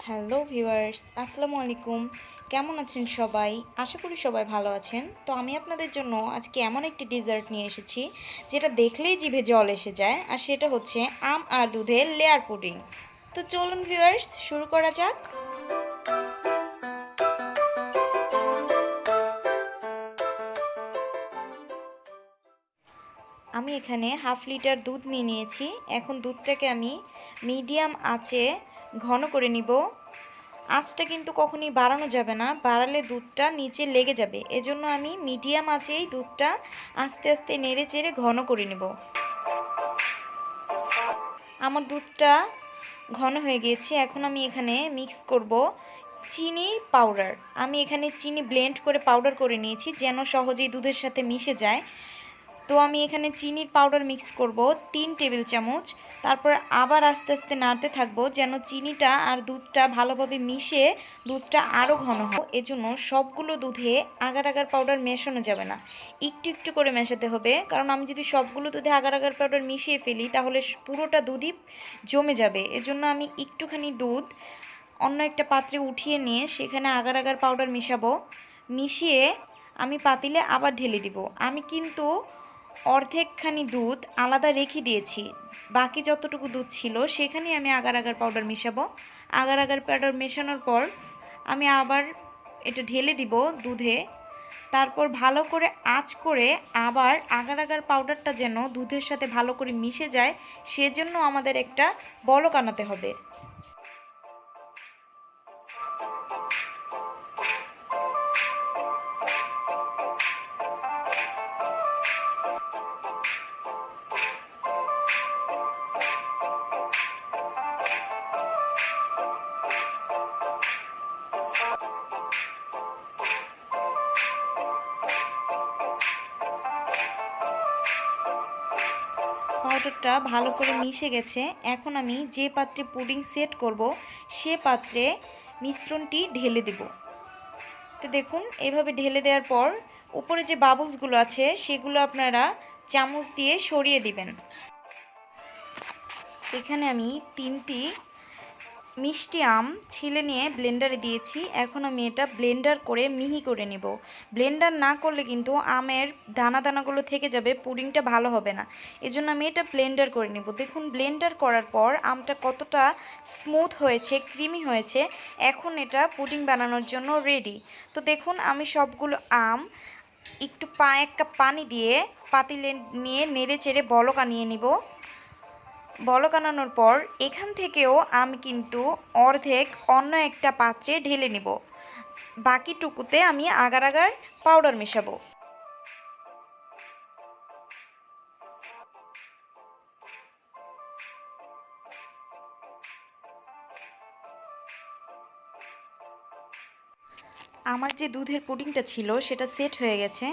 Hello viewers, আসসালামু আলাইকুম। কেমন আছেন সবাই? আশা করি সবাই ভালো আছেন। তো আমি আপনাদের জন্য আজকে এমন একটি ডেজার্ট নিয়ে এসেছি যেটা দেখলেই জিভে জল এসে যায়, আর সেটা হচ্ছে আম আর দুধের লেয়ার পুডিং। তো চলুন ভিউয়ার্স, শুরু করা যাক। আমি এখানে হাফ লিটার দুধ নিয়ে নিয়েছি। এখন দুধটাকে আমি মিডিয়াম আঁচে ঘন করে নিব। আঁচটা কিন্তু কখনই বাড়ানো যাবে না, বাড়ালে দুধটা নিচে লেগে যাবে। এজন্য আমি মিডিয়াম আঁচেই দুধটা আস্তে আস্তে নেড়ে চেড়ে ঘন করে নেব। আমার দুধটা ঘন হয়ে গিয়েছে। এখন আমি এখানে মিক্স করব চিনি পাউডার। আমি এখানে চিনি ব্লেন্ড করে পাউডার করে নিয়েছি যেন সহজেই দুধের সাথে মিশে যায়। তো আমি এখানে চিনির পাউডার মিক্স করব 3 টেবিল চামচ। তারপর আবার আস্তে আস্তে নাড়তে থাকবো যেন চিনিটা আর দুধটা ভালোভাবে মিশে দুধটা আরও ঘন হয়। এজন্য সবগুলো দুধে আগার আগার পাউডার মেশানো যাবে না, একটু একটু করে মেশাতে হবে। কারণ আমি যদি সবগুলো দুধে আগার আগার পাউডার মিশিয়ে ফেলি তাহলে পুরোটা দুধই জমে যাবে। এজন্য আমি একটুখানি দুধ অন্য একটা পাত্রে উঠিয়ে নিয়ে সেখানে আগার আগার পাউডার মিশাবো। মিশিয়ে আমি পাতিলে আবার ঢেলে দিব। আমি কিন্তু অর্ধেকখানি দুধ আলাদা রেখে দিয়েছি, বাকি যতটুকু দুধ ছিল সেখানেই আমি আগার আগার পাউডার মেশাবো। আগার আগার পাউডার মেশানোর পর আমি আবার এটা ঢেলে দিব দুধে। তারপর ভালো করে আঁচ করে আবার আগার আগার পাউডারটা যেন দুধের সাথে ভালো করে মিশে যায় সেজন্য আমাদের একটা বলক আনাতে হবে। পাউডারটা ভালো করে মিশে গেছে। এখন আমি যে পাত্রে পুডিং সেট করব সে পাত্রে মিশ্রণটি ঢেলে দেব। তো দেখুন, এভাবে ঢেলে দেওয়ার পর উপরে যে বাবলসগুলো আছে সেগুলো আপনারা চামচ দিয়ে সরিয়ে দিবেন। এখানে আমি 3টি মিষ্টি আম ছিলে নিয়ে ব্লেন্ডারে দিয়েছি। এখন আমি এটা ব্লেন্ডার করে মিহি করে নেব। ব্লেন্ডার না করলে কিন্তু আমের দানা দানাগুলো থেকে যাবে, পুডিংটা ভালো হবে না। এজন্য আমি এটা ব্লেন্ডার করে নেব। দেখুন, ব্লেন্ডার করার পর আমটা কতটা স্মুথ হয়েছে, ক্রিমি হয়েছে। এখন এটা পুডিং বানানোর জন্য রেডি। তো দেখুন, আমি সবগুলো আম একটু 1 কাপ পানি দিয়ে পাতিলে নিয়ে নেড়ে চেড়ে বলক আনিয়ে নিব। বলক আনানোর পর এখান থেকেও আমি কিন্তু অর্ধেক অন্য একটা পাত্রে ঢেলে নিব। বাকিটুকুতে আমি আগার আগার পাউডার মেশাবো। আমার যে দুধের পুডিংটা ছিল সেটা সেট হয়ে গেছে।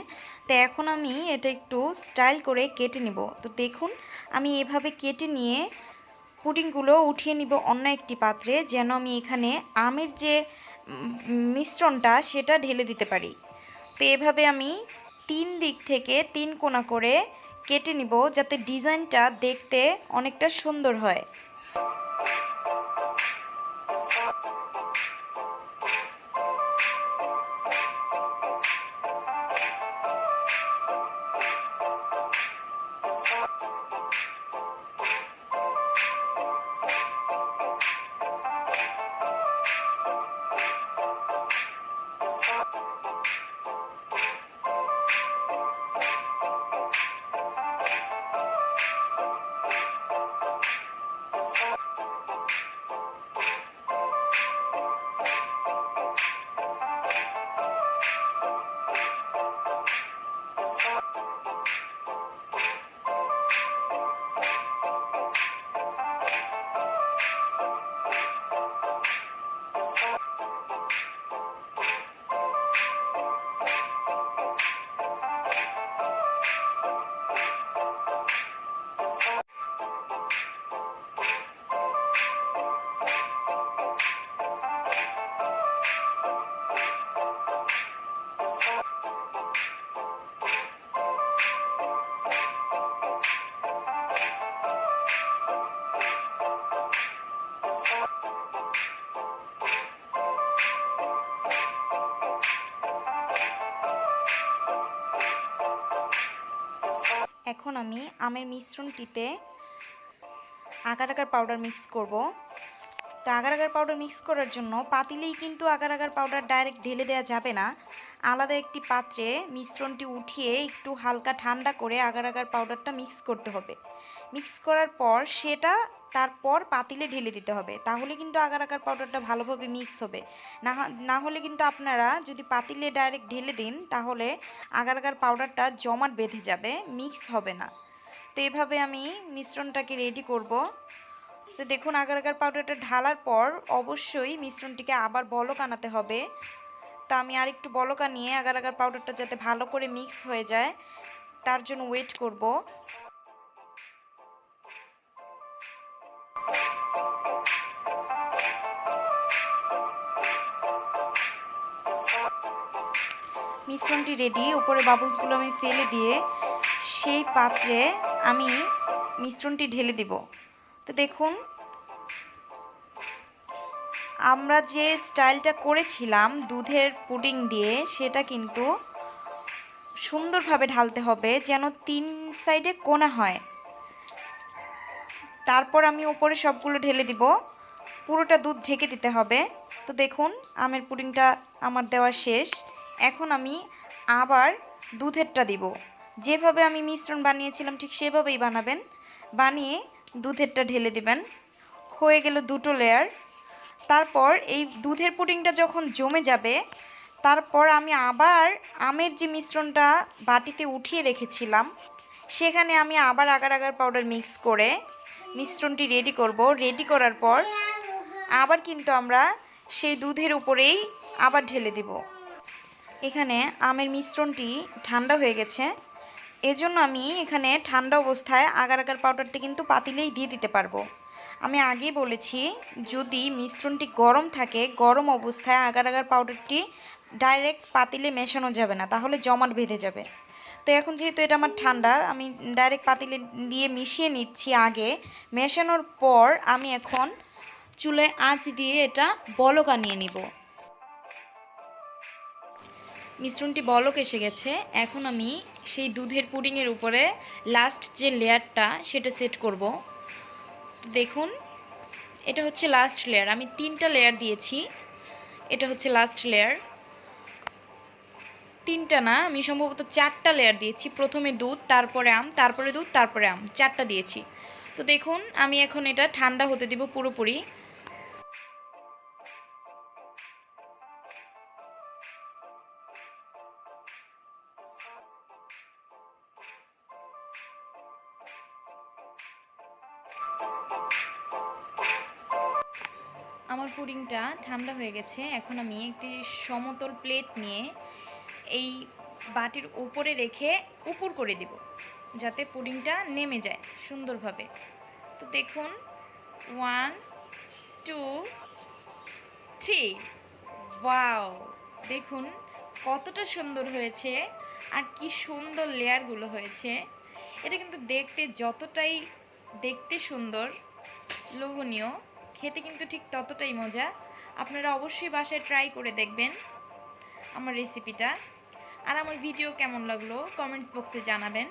তো এখন আমি এটা একটু স্টাইল করে কেটে নিব। তো দেখুন, আমি এভাবে কেটে নিয়ে পুডিংগুলো উঠিয়ে নিব অন্য একটি পাত্রে যেন আমি এখানে আমের যে মিশ্রণটা সেটা ঢেলে দিতে পারি। তো এভাবে আমি 3 দিক থেকে 3 কোণা করে কেটে নিব যাতে ডিজাইনটা দেখতে অনেকটা সুন্দর হয়। এখন আমি আমের মিশ্রণটিতে আগার আগার পাউডার মিক্স করব। তো আগার আগার পাউডার মিক্স করার জন্য পাতিলেই কিন্তু আগার আগার পাউডার ডাইরেক্ট ঢেলে দেওয়া যাবে না। আলাদা একটি পাত্রে মিশ্রণটি উঠিয়ে একটু হালকা ঠান্ডা করে আগার আগার পাউডারটা মিক্স করতে হবে। মিক্স করার পর সেটা তারপর পাতিলে ঢেলে দিতে হবে, তাহলে কিন্তু আগার আগার পাউডারটা ভালোভাবে মিক্স হবে। না হলে কিন্তু আপনারা যদি পাতিলে ডাইরেক্ট ঢেলে দিন তাহলে আগার আগার পাউডারটা জমাট বেঁধে যাবে, মিক্স হবে না। তো এভাবে আমি মিশ্রণটাকে রেডি করব। তো দেখুন আগার আগার পাউডারটা ঢালার পর অবশ্যই মিশ্রণটিকে আবার বলক আনাতে হবে। তা আমি আর একটু বলক আনিয়ে আগার আগার পাউডারটা যাতে ভালো করে মিক্স হয়ে যায় তার জন্য ওয়েট করব। মিশ্রণটি রেডি। উপরে বাবলসগুলো আমি ফেলে দিয়ে সেই পাত্রে আমি মিশ্রণটি ঢেলে দিব। তো দেখুন আমরা যে স্টাইলটা করেছিলাম দুধের পুডিং দিয়ে সেটা কিন্তু সুন্দরভাবে ঢালতে হবে যেন 3 সাইডে কোণা হয়। তারপর আমি উপরে সবগুলো ঢেলে দিব, পুরোটা দুধ ঢেকে দিতে হবে। তো দেখুন আমের পুডিংটা আমার দেওয়া শেষ। এখন আমি আবার দুধেরটা দিব। যেভাবে আমি মিশ্রণ বানিয়েছিলাম ঠিক সেভাবেই বানাবেন, বানিয়ে দুধেরটা ঢেলে দিবেন। হয়ে গেল দুটো লেয়ার। তারপর এই দুধের পুডিংটা যখন জমে যাবে তারপর আমি আবার আমের যে মিশ্রণটা বাটিতে উঠিয়ে রেখেছিলাম সেখানে আমি আবার আগার আগার পাউডার মিক্স করে মিশ্রণটি রেডি করব। রেডি করার পর আবার কিন্তু আমরা সেই দুধের উপরেই আবার ঢেলে দিব। এখানে আমের মিশ্রণটি ঠান্ডা হয়ে গেছে, এজন্য আমি এখানে ঠান্ডা অবস্থায় আগার আগার পাউডারটি কিন্তু পাতিলেই দিয়ে দিতে পারবো। আমি আগেই বলেছি যদি মিশ্রণটি গরম থাকে গরম অবস্থায় আগার আগার পাউডারটি ডাইরেক্ট পাতিলে মেশানো যাবে না, তাহলে জমাট বেঁধে যাবে। তো এখন যেহেতু এটা আমার ঠান্ডা আমি ডাইরেক্ট পাতিলে দিয়ে মিশিয়ে নিচ্ছি। আগে মেশানোর পর আমি এখন চুলায় আঁচ দিয়ে এটা বলক আনিয়ে নিব। মিশ্রণটি বলক এসে গেছে। এখন আমি সেই দুধের পুডিংয়ের উপরে লাস্ট যে লেয়ারটা সেটা সেট করব। দেখুন এটা হচ্ছে লাস্ট লেয়ার। আমি 3টা লেয়ার দিয়েছি, এটা হচ্ছে লাস্ট লেয়ার। 3টা না, আমি সম্ভবত 4টা লেয়ার দিয়েছি। প্রথমে দুধ, তারপরে আম, তারপরে দুধ, তারপরে আম, 4টা দিয়েছি। তো দেখুন আমি এখন এটা ঠান্ডা হতে দিব পুরোপুরি। আমার পুডিংটা ঠান্ডা হয়ে গেছে। এখন আমি একটি সমতল প্লেট নিয়ে এই বাটির উপরে রেখে উপর করে দিব যাতে পুডিংটা নেমে যায় সুন্দরভাবে। তো দেখুন 1 2 3, ওয়াও দেখুন কতটা সুন্দর হয়েছে আর কি সুন্দর লেয়ারগুলো হয়েছে। এটা কিন্তু যতটাই দেখতে সুন্দর লোভনীয়, খেতে কিন্তু ঠিক ততটাই মজা। আপনারা অবশ্যই বাসায় ট্রাই করে দেখবেন আমার রেসিপিটা। আর আমার ভিডিও কেমন লাগলো কমেন্টস বক্সে জানাবেন।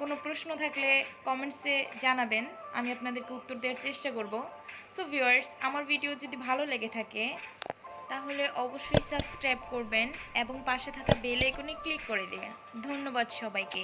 কোনো প্রশ্ন থাকলে কমেন্টসে জানাবেন, আমি আপনাদেরকে উত্তর দেওয়ার চেষ্টা করব। সো ভিউয়ার্স, আমার ভিডিও যদি ভালো লেগে থাকে তাহলে অবশ্যই সাবস্ক্রাইব করবেন এবং পাশে থাকা বেল আইকনে ক্লিক করে দেবেন। ধন্যবাদ সবাইকে।